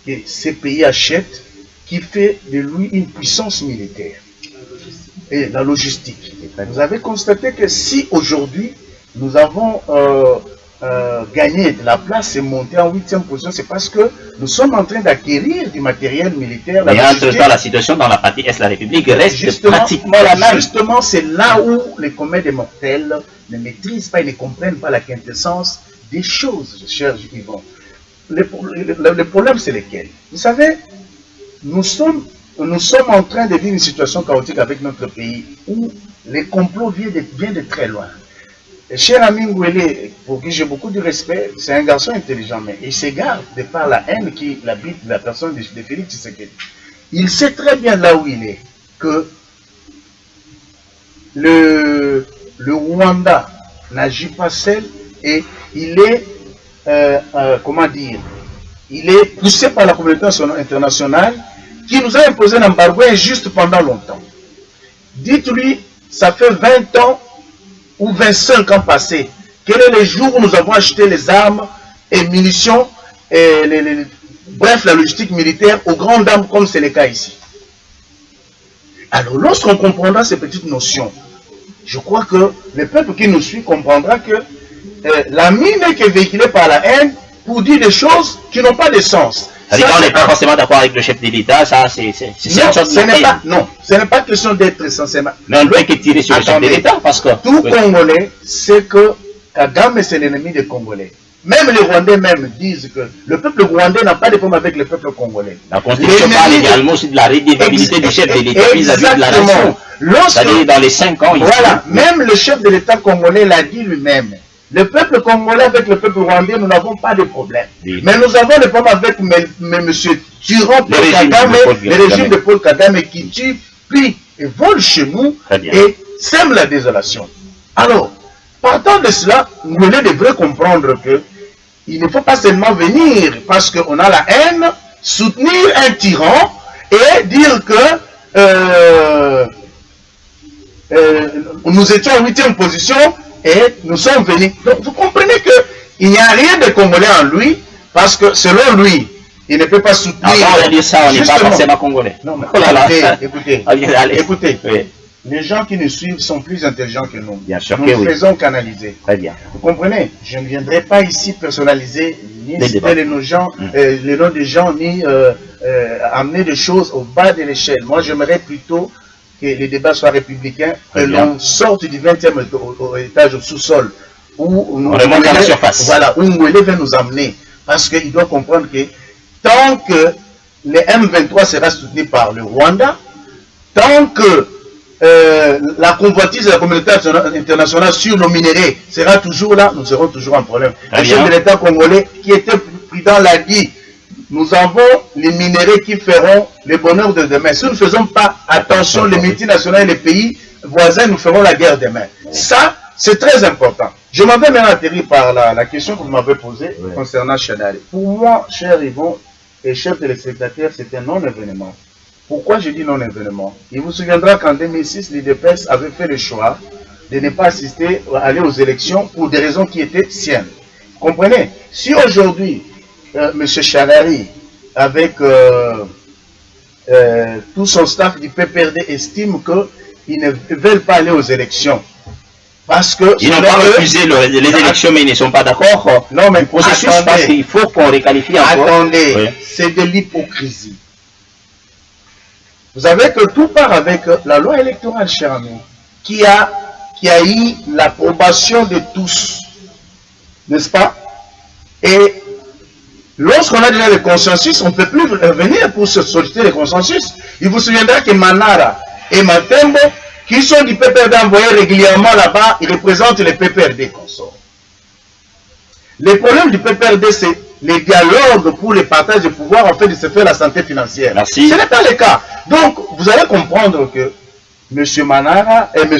que ces pays achètent, qui fait de lui une puissance militaire. Et la logistique. Vous avez constaté que si aujourd'hui nous avons gagné de la place et monté en 8e position, c'est parce que nous sommes en train d'acquérir du matériel militaire. Mais entre-temps, la situation dans la partie Est de la République reste pratiquement la même. Justement, c'est là où les communs des mortels ne maîtrisent pas et ne comprennent pas la quintessence des choses, chers Yvon. Le problème, c'est lequel? Vous savez, nous sommes en train de vivre une situation chaotique avec notre pays où les complots viennent de très loin. Et cher ami Ngwele, pour qui j'ai beaucoup de respect, c'est un garçon intelligent, mais il s'égare de par la haine qui habite la personne de Félix Tshisekedi. Il sait très bien là où il est que le Rwanda n'agit pas seul et il est, comment dire, il est poussé par la communauté internationale qui nous a imposé un embargo injuste pendant longtemps. Dites-lui, ça fait 20 ans ou 25 ans passés. Quel est le jour où nous avons acheté les armes et munitions, et bref, la logistique militaire aux grandes dames comme c'est le cas ici? Alors, lorsqu'on comprendra ces petites notions, je crois que le peuple qui nous suit comprendra que la mine qui est véhiculée par la haine pour dire des choses qui n'ont pas de sens. C'est-à-dire qu'on n'est pas forcément d'accord avec le chef de l'État, ça c'est non, ce n'est pas question d'être essentiellement. Mais on ne peut que tirer sur le chef de l'État parce que tout Congolais sait que Kagame c'est l'ennemi des Congolais. Même les Rwandais même disent que le peuple rwandais n'a pas de problème avec le peuple congolais. La Constitution parle également aussi de la redevabilité du chef de l'État vis-à-vis de la nation. C'est-à-dire dans les 5 ans. Voilà, même le chef de l'État congolais l'a dit lui-même. Le peuple congolais avec le peuple rwandais, nous n'avons pas de problème. Oui. Mais nous avons des problèmes avec M. Tyran, le régime de Paul Kagame qui tue, puis et vole chez nous et sème la désolation. Alors, partant de cela, nous devrions comprendre que il ne faut pas seulement venir parce qu'on a la haine, soutenir un tyran et dire que nous étions en 8e position et nous sommes venus. Donc vous comprenez qu'il n'y a rien de Congolais en lui parce que selon lui, il ne peut pas soutenir. Avant de dire ça, on n'est pas forcément Congolais. Non, mais écoutez, oui. Les gens qui nous suivent sont plus intelligents que nous. Bien sûr nous que oui. Faisons canaliser. Très bien. Vous comprenez? Je ne viendrai pas ici personnaliser, ni citer les noms des gens, ni amener des choses au bas de l'échelle. Moi, j'aimerais plutôt que les débats soient républicains, que l'on sorte du 20e étage au sous-sol, où on remonte à la surface. Voilà, où Ngwele va nous amener. Parce qu'il doit comprendre que tant que le M23 sera soutenu par le Rwanda, tant que la convoitise de la communauté internationale sur nos minéraux sera toujours là, nous serons toujours en problème. Le chef de l'État congolais qui était prudent l'a dit, nous avons les minéraux qui feront le bonheur de demain. Si nous ne faisons pas attention, les multinationales et les pays voisins, nous ferons la guerre demain. Ça, c'est très important. Je m'avais même atterri par la question que vous m'avez posée concernant Chadari. Pour moi, cher Yvon et chef téléspectateurs, c'est un non-événement. Pourquoi je dis non-événement? Il vous souviendra qu'en 2006, l'IDPS avait fait le choix de ne pas assister, aller aux élections pour des raisons qui étaient siennes. Vous comprenez? Si aujourd'hui, M. Chadari, avec tout son staff du PPRD, estime qu'ils ne veulent pas aller aux élections, parce que... Ils n'ont pas refusé les élections, mais ils ne sont pas d'accord. Non, mais le processus, parce qu'il faut qu'on les qualifie encore. Attendez, oui. C'est de l'hypocrisie. Vous savez que tout part avec la loi électorale, cher ami, qui a eu l'approbation de tous, n'est-ce pas? Et lorsqu'on a déjà le consensus, on ne peut plus venir pour se solliciter le consensus. Il vous souviendra que Manara et Matembo, qui sont du PPRD envoyés régulièrement là-bas, ils représentent les PPRD consorts. Le problème du PPRD, c'est les dialogues pour le partage de pouvoir en fait de se faire la santé financière. Merci. Ce n'est pas le cas. Donc, vous allez comprendre que M. Manara et M.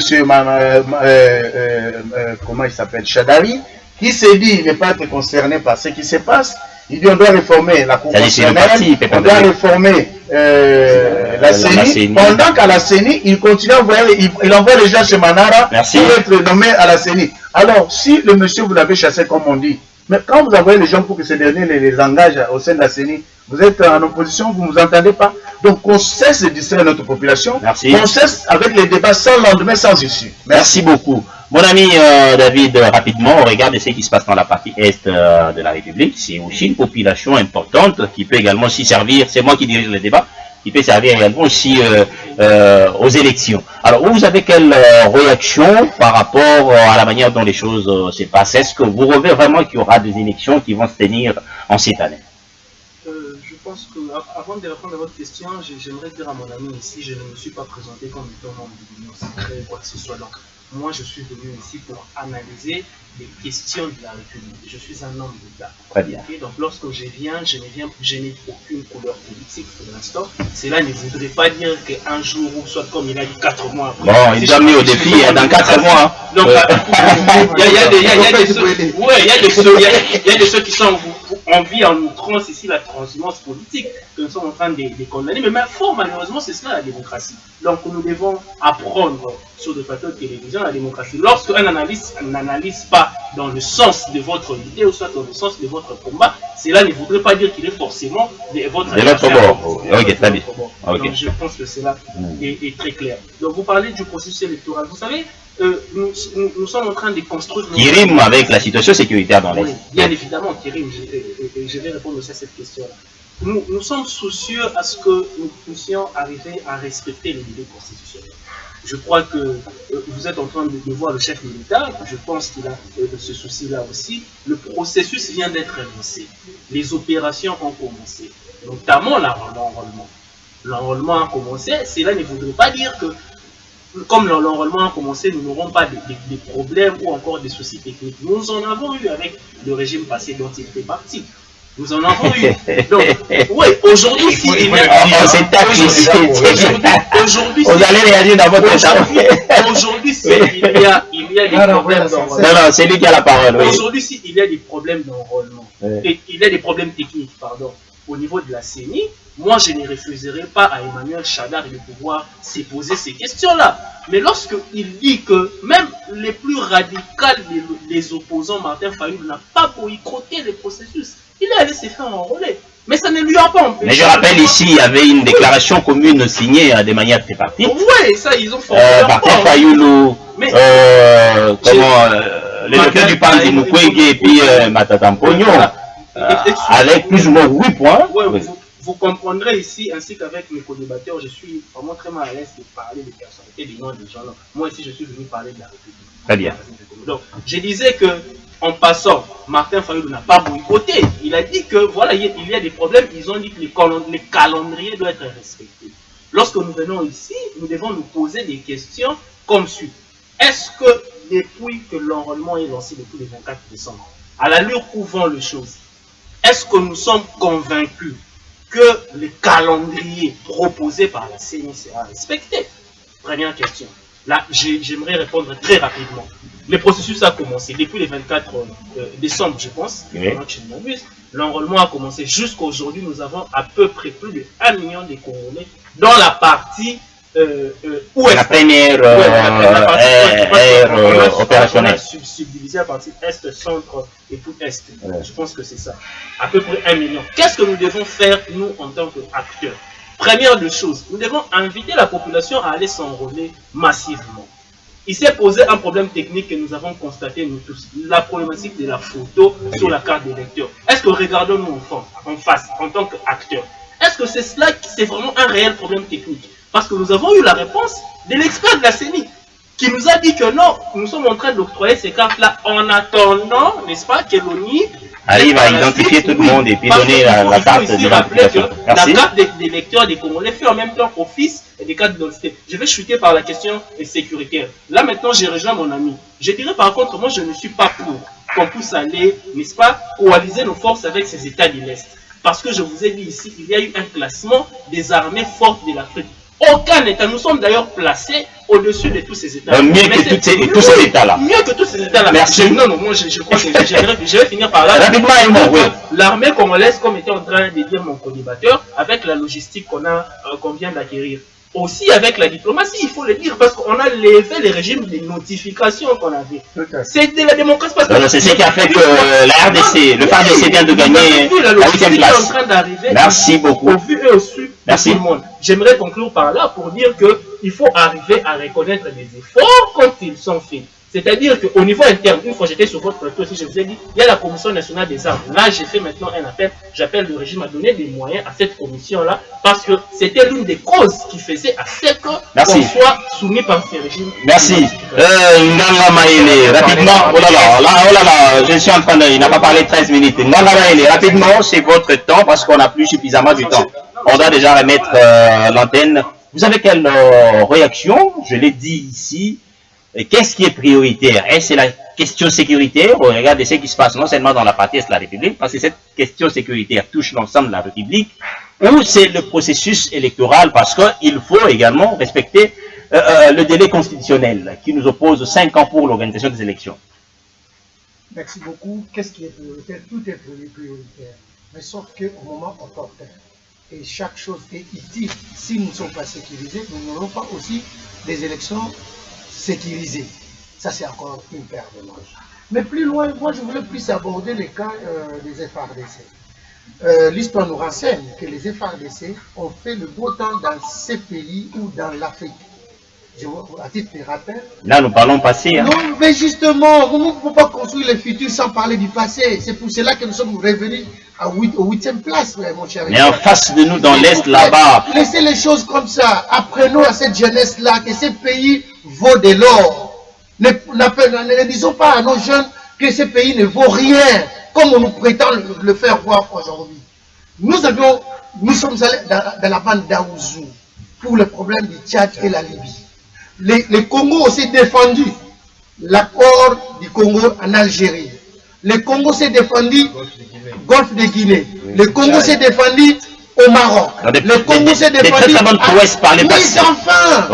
Comment il s'appelle, Chadari, qui s'est dit ne pas être concerné par ce qui se passe, il dit on doit réformer la Cour constitutionnelle, on doit réformer la CENI, pendant qu'à la CENI, il continue à envoyer, il envoie les gens chez Manara Merci. pour être nommé à la CENI. Alors, si le monsieur vous l'avez chassé comme on dit, mais quand vous envoyez les gens pour que ce dernier les engage au sein de la CENI, vous êtes en opposition, vous ne vous entendez pas. Donc, on cesse de distraire notre population. Merci. On cesse avec les débats sans lendemain, sans issue. Merci beaucoup. Mon ami David, rapidement, on regarde ce qui se passe dans la partie est de la République. C'est aussi une population importante qui peut également s'y servir. C'est moi qui dirige le débat. Qui peut servir également aussi aux élections. Alors, vous avez quelle réaction par rapport à la manière dont les choses se passent? Est-ce que vous rêvez vraiment qu'il y aura des élections qui vont se tenir en cette année? Je pense que, avant de répondre à votre question, j'aimerais dire à mon ami ici, je ne me suis pas présenté comme étant membre de l'Union secrète ou quoi que ce soit. Donc, moi, je suis venu ici pour analyser les questions de la République. Je suis un homme d'État. Très bien. Okay? Donc, lorsque je n'ai aucune couleur politique pour l'instant. Cela ne voudrait pas dire qu'un jour, ou soit comme il a dit 4 mois après. Bon, il a mis au défi dans 4 mois. Donc, il y a des ceux qui sont en vie en outrance ici, la transhumance politique, que nous sommes en train de condamner. Mais fort malheureusement, c'est cela la démocratie. Donc, nous devons apprendre sur des plateaux de télévision la démocratie. Lorsqu'un analyste n'analyse pas dans le sens de votre idée ou soit dans le sens de votre combat, cela ne voudrait pas dire qu'il est forcément de votre bord. Ok, très bien. Donc, je pense que cela est très clair. Donc, vous parlez du processus électoral. Vous savez, nous sommes en train de construire... Qui rime avec la situation sécuritaire dans l'Est. Oui, bien évidemment, qui rime. Je vais répondre aussi à cette question-là. Nous sommes soucieux à ce que nous puissions arriver à respecter les délais constitutionnels. Je crois que vous êtes en train de voir le chef militaire, je pense qu'il a ce souci-là aussi. Le processus vient d'être lancé. Les opérations ont commencé, notamment l'enrôlement. L'enrôlement a commencé, cela ne voudrait pas dire que, comme l'enrôlement a commencé, nous n'aurons pas des problèmes ou encore des soucis techniques. Nous en avons eu avec le régime passé dont il fait partie. Nous en avons eu. Donc, oui, aujourd'hui, si il y a... Aujourd'hui, vous allez réagir dans votre état. Aujourd'hui, si il y a des problèmes d'enrôlement. Non, c'est lui qui a la parole. Aujourd'hui, si il y a des problèmes d'enrôlement, et il y a des problèmes techniques, pardon, au niveau de la CENI, moi, je ne refuserai pas à Emmanuel Chadari de pouvoir se poser ces questions-là. Mais lorsqu'il dit que même les plus radicaux des opposants, Martin Fayulu, n'a pas boycotté le processus, il est allé se faire enrôler. Mais ça ne lui a pas empêché. Mais je rappelle ici, il y avait une déclaration commune signée de manière tripartite. Oui, ça, ils ont fait. Martin Fayulu, le docteur du Pandi Mukwege et puis Matata Mpogno, avec plus ou moins 8 points. Ouais, vous comprendrez ici, ainsi qu'avec mes co-débatteurs, je suis vraiment très mal à l'aise de parler des personnalités, des noms des gens. Moi ici, je suis venu parler de la République. Très bien. Donc, je disais que, en passant, Martin Fayulu n'a pas boycotté. Il a dit que voilà, il y a des problèmes. Ils ont dit que les calendriers doivent être respectés. Lorsque nous venons ici, nous devons nous poser des questions comme suit. Est-ce que depuis que l'enrôlement est lancé depuis le 24 décembre, à l'allure où vont les choses, est-ce que nous sommes convaincus que le calendrier proposé par la CENI sera respecté? Première question. Là, j'aimerais répondre très rapidement. Le processus a commencé depuis le 24 décembre, je pense. L'enrôlement a commencé jusqu'à aujourd'hui. Nous avons à peu près plus de 1 million de Congolais dans la partie ouest. La première opérationnelle. On a subdivisé à partir est, centre et tout est. Je pense que c'est ça. À peu près 1 million. Qu'est-ce que nous devons faire, nous, en tant qu'acteurs? Première des choses, nous devons inviter la population à aller s'enrôler massivement. Il s'est posé un problème technique que nous avons constaté, nous tous. La problématique de la photo sur la carte d'électeur. Est-ce que regardons-nous en face, en tant qu'acteurs? Est-ce que c'est cela qui c'est vraiment un réel problème technique? Parce que nous avons eu la réponse de l'expert de la CENI qui nous a dit que non, nous sommes en train d'octroyer ces cartes-là en attendant, n'est-ce pas, que l'ONI arrive à identifier tout le monde et puis donner la carte d'identification. La carte des lecteurs des Congolais fait en même temps office et des cartes d'identité. Je vais chuter par la question sécuritaire. Là maintenant, j'ai rejoint mon ami. Je dirais par contre, moi je ne suis pas pour qu'on puisse aller, n'est-ce pas, coaliser nos forces avec ces États de l'Est. Parce que je vous ai dit ici, il y a eu un classement des armées fortes de l'Afrique. Aucun État, nous sommes d'ailleurs placés au-dessus de tous ces États. Mieux que tous ces États-là. Mieux que tous ces États-là. Merci. Non, moi je crois que je vais finir par là. Rapidement, oui. L'armée congolaise, comme était en train de dire mon co-débatteur, avec la logistique qu'on vient d'acquérir, aussi avec la diplomatie, il faut le dire, parce qu'on a levé les régimes de notification qu'on avait. C'est de la démocratie. C'est ce qui a fait que la RDC, le FARDC vient de gagner la 8e place. En train d'arriver. Merci beaucoup. Au vu et au su de tout le monde. J'aimerais conclure par là pour dire qu'il faut arriver à reconnaître les efforts quand ils sont faits. C'est-à-dire qu'au niveau interne, une fois j'étais sur votre plateau, si je vous ai dit, il y a la Commission nationale des armes. Là, j'ai fait maintenant un appel, j'appelle le régime à donner des moyens à cette commission-là, parce que c'était l'une des causes qui faisait à ce qu'on soit soumis par ces régimes. Merci. Nganga Maïle, rapidement, oh là là, je suis en train de, il n'a pas parlé 13 minutes. Nganga Maïle, rapidement, c'est votre temps, parce qu'on n'a plus suffisamment du temps. On doit déjà remettre l'antenne. Vous avez quelle réaction? Je l'ai dit ici. Qu'est-ce qui est prioritaire? Est-ce la question sécuritaire au regard de ce qui se passe non seulement dans la partie est de la République, parce que cette question sécuritaire touche l'ensemble de la République, ou c'est le processus électoral, parce qu'il faut également respecter le délai constitutionnel qui nous oppose 5 ans pour l'organisation des élections? Merci beaucoup. Qu'est-ce qui est prioritaire? Tout est prioritaire, mais sauf qu'au moment opportun. Et chaque chose est utile. Si nous ne sommes pas sécurisés, nous n'aurons pas aussi des élections sécurisées. Ça, c'est encore une paire de manches. Mais plus loin, moi, je voulais plus aborder les cas des FARDC. L'histoire nous renseigne que les FARDC ont fait le beau temps dans ces pays ou dans l'Afrique. À titre de rappel. Là, nous parlons passé. Hein. Non, mais justement, on ne peut pas construire le futur sans parler du passé. C'est pour cela que nous sommes revenus au 8e place, mon cher. Mais en face de nous, dans l'Est, là-bas. Laissez les choses comme ça. Apprenons à cette jeunesse-là que ce pays vaut de l'or. Ne disons pas à nos jeunes que ce pays ne vaut rien, comme on nous prétend le faire voir aujourd'hui. Nous sommes allés dans la bande d'Aouzou pour le problème du Tchad et la Libye. Le Congo s'est défendu l'accord du Congo en Algérie. Le Congo s'est défendu Golfe de Guinée. Le Congo s'est défendu au Maroc. Le Congo s'est défendu mais enfin,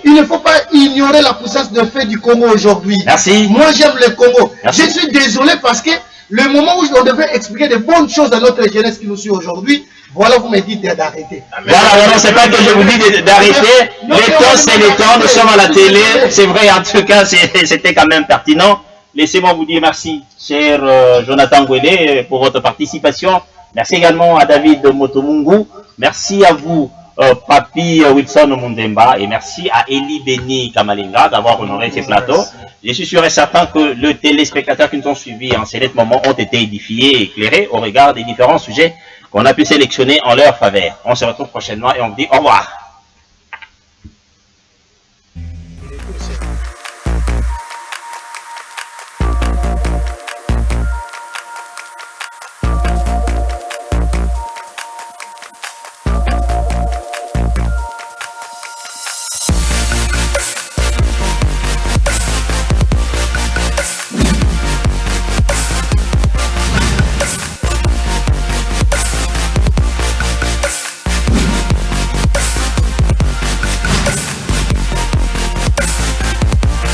il ne faut pas ignorer la puissance de fait du Congo aujourd'hui. Merci. Moi j'aime le Congo. Merci. Je suis désolé parce que le moment où on devait expliquer de bonnes choses à notre jeunesse qui nous suit aujourd'hui, voilà, vous me dites d'arrêter. Voilà, c'est pas que je vous dis d'arrêter. Le temps, c'est le temps. Nous sommes à la télé. C'est vrai, en tout cas, c'était quand même pertinent. Laissez-moi vous dire merci, cher Jonathan Gwele, pour votre participation. Merci également à David Motomungu. Merci à vous, Papi Wilson Mundemba. Et merci à Eli Beni Kamalinga d'avoir honoré ces plateaux. Je suis sûr et certain que les téléspectateurs qui nous ont suivis en ces moments ont été édifiés et éclairés au regard des différents sujets qu'on a pu sélectionner en leur faveur. On se retrouve prochainement et on vous dit au revoir.